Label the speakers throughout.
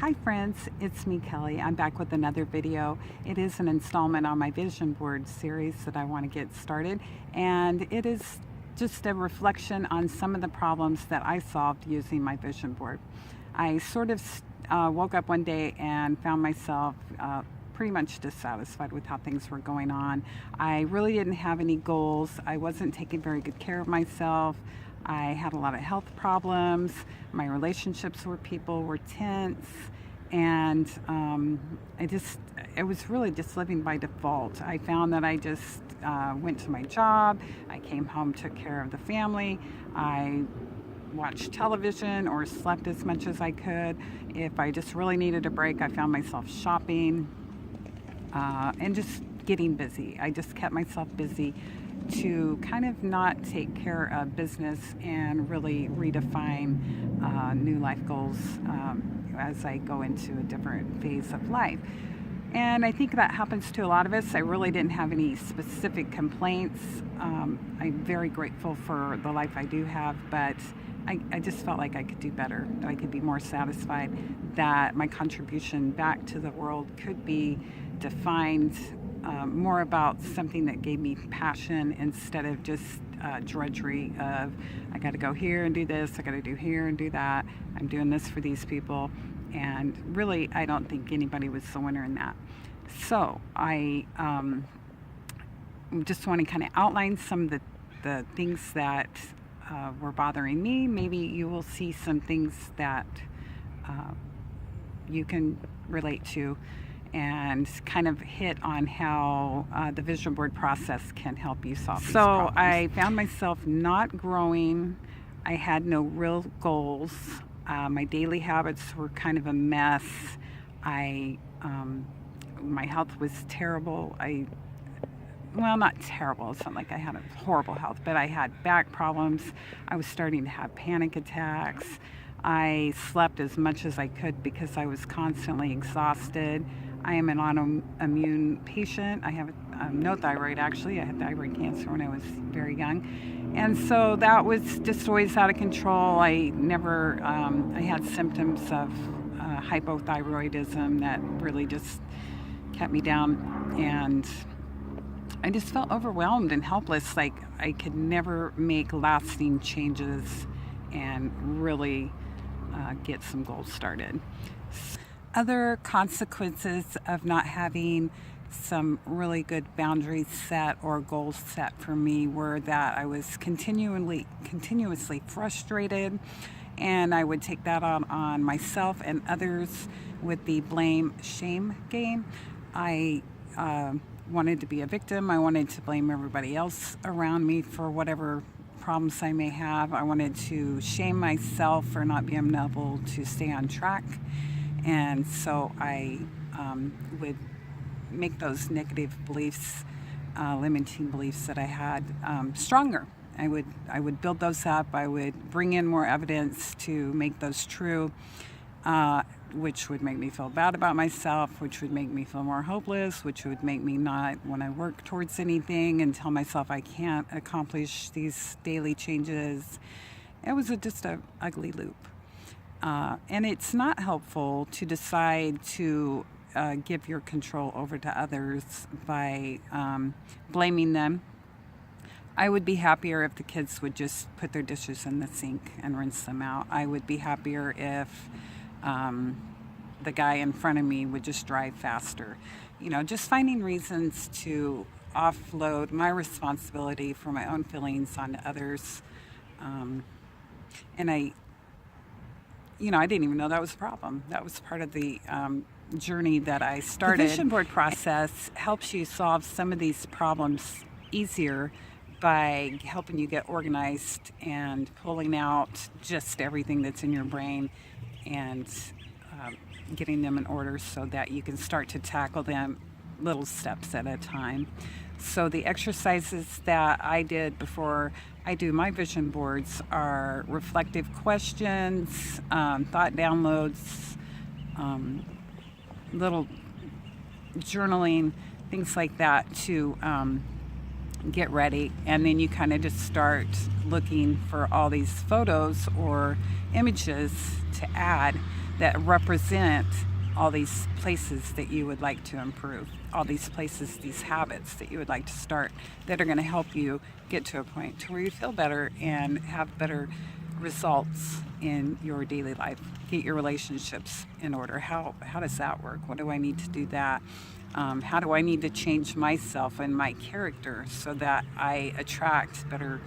Speaker 1: Hi friends, it's me Kelly. I'm back with another video. It is an installment on my vision board series that I want to get started, and it is just a reflection on some of the problems that I solved using my vision board. I sort of woke up one day and found myself pretty much dissatisfied with how things were going on. I really didn't have any goals. I wasn't taking very good care of myself. I had a lot of health problems. My relationships with people were tense. And it was really just living by default. I found that I just went to my job. I came home, took care of the family. I watched television or slept as much as I could. If I just really needed a break, I found myself shopping and just getting busy. I just kept myself busy to kind of not take care of business and really redefine new life goals as I go into a different phase of life. And I think that happens to a lot of us. I really didn't have any specific complaints. I'm very grateful for the life I do have, but I just felt like I could do better, that I could be more satisfied, that my contribution back to the world could be defined more about something that gave me passion instead of just drudgery of I got to go here and do this, I got to do here and do that, I'm doing this for these people. And really, I don't think anybody was the winner in that. So I just want to kind of outline some of the things that were bothering me. Maybe you will see some things that you can relate to, and kind of hit on how the vision board process can help you solve these problems. So I found myself not growing. I had no real goals. My daily habits were kind of a mess. My health was terrible. Well, not terrible. It's not like I had a horrible health, but I had back problems. I was starting to have panic attacks. I slept as much as I could because I was constantly exhausted. I am an autoimmune patient. I have no thyroid, actually. I had thyroid cancer when I was very young. And so that was just always out of control. I had symptoms of hypothyroidism that really just kept me down. And I just felt overwhelmed and helpless. Like I could never make lasting changes and really get some goals started. Other consequences of not having some really good boundaries set or goals set for me were that I was continuously frustrated, and I would take that on myself and others with the blame-shame game. I wanted to be a victim. I wanted to blame everybody else around me for whatever problems I may have. I wanted to shame myself for not being able to stay on track. And so I would make those negative beliefs, limiting beliefs that I had, stronger. I would build those up. I would bring in more evidence to make those true, which would make me feel bad about myself, which would make me feel more hopeless, which would make me not want to work towards anything and tell myself I can't accomplish these daily changes. It was just an ugly loop. And it's not helpful to decide to give your control over to others by blaming them. I would be happier if the kids would just put their dishes in the sink and rinse them out. I would be happier if the guy in front of me would just drive faster. Just finding reasons to offload my responsibility for my own feelings onto others. And I didn't even know that was a problem. That was part of the journey that I started. The vision board process helps you solve some of these problems easier by helping you get organized and pulling out just everything that's in your brain and getting them in order so that you can start to tackle them little steps at a time. So the exercises that I did before I do my vision boards are reflective questions, thought downloads, little journaling, things like that to get ready. And then you kind of just start looking for all these photos or images to add that represent all these places that you would like to improve, all these places, these habits that you would like to start that are going to help you get to a point to where you feel better and have better results in your daily life. Get your relationships in order. How does that work? What do I need to do that? How do I need to change myself and my character so that I attract better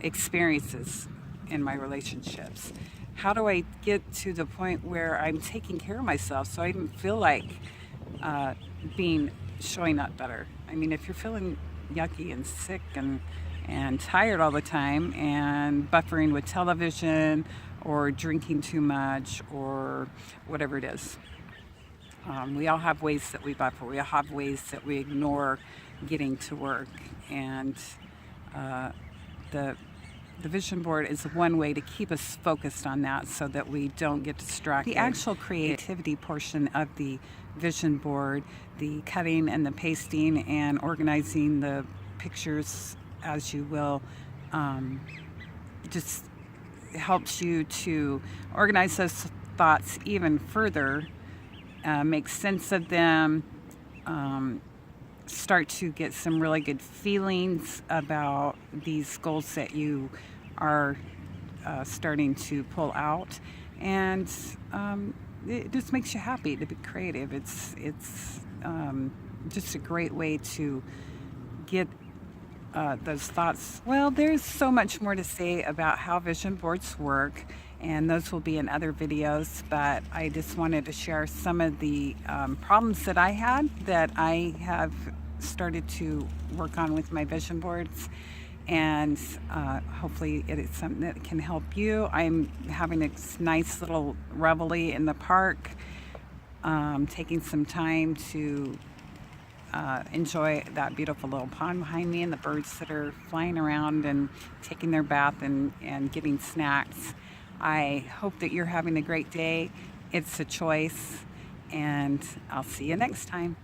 Speaker 1: experiences in my relationships? How do I get to the point where I'm taking care of myself so I even feel like showing up better? I mean, if you're feeling yucky and sick and tired all the time and buffering with television or drinking too much or whatever it is, we all have ways that we buffer. We all have ways that we ignore getting to work, and the vision board is one way to keep us focused on that so that we don't get distracted. The actual creativity portion of the vision board, the cutting and the pasting and organizing the pictures as you will, just helps you to organize those thoughts even further, make sense of them, start to get some really good feelings about these goals that you are starting to pull out, and it just makes you happy to be creative. It's just a great way to get those thoughts. Well, there's so much more to say about how vision boards work, and those will be in other videos, but I just wanted to share some of the problems that I had that I have started to work on with my vision boards, and hopefully it is something that can help you. I'm having a nice little reveille in the park, taking some time to enjoy that beautiful little pond behind me and the birds that are flying around and taking their bath and getting snacks. I hope that you're having a great day. It's a choice, and I'll see you next time.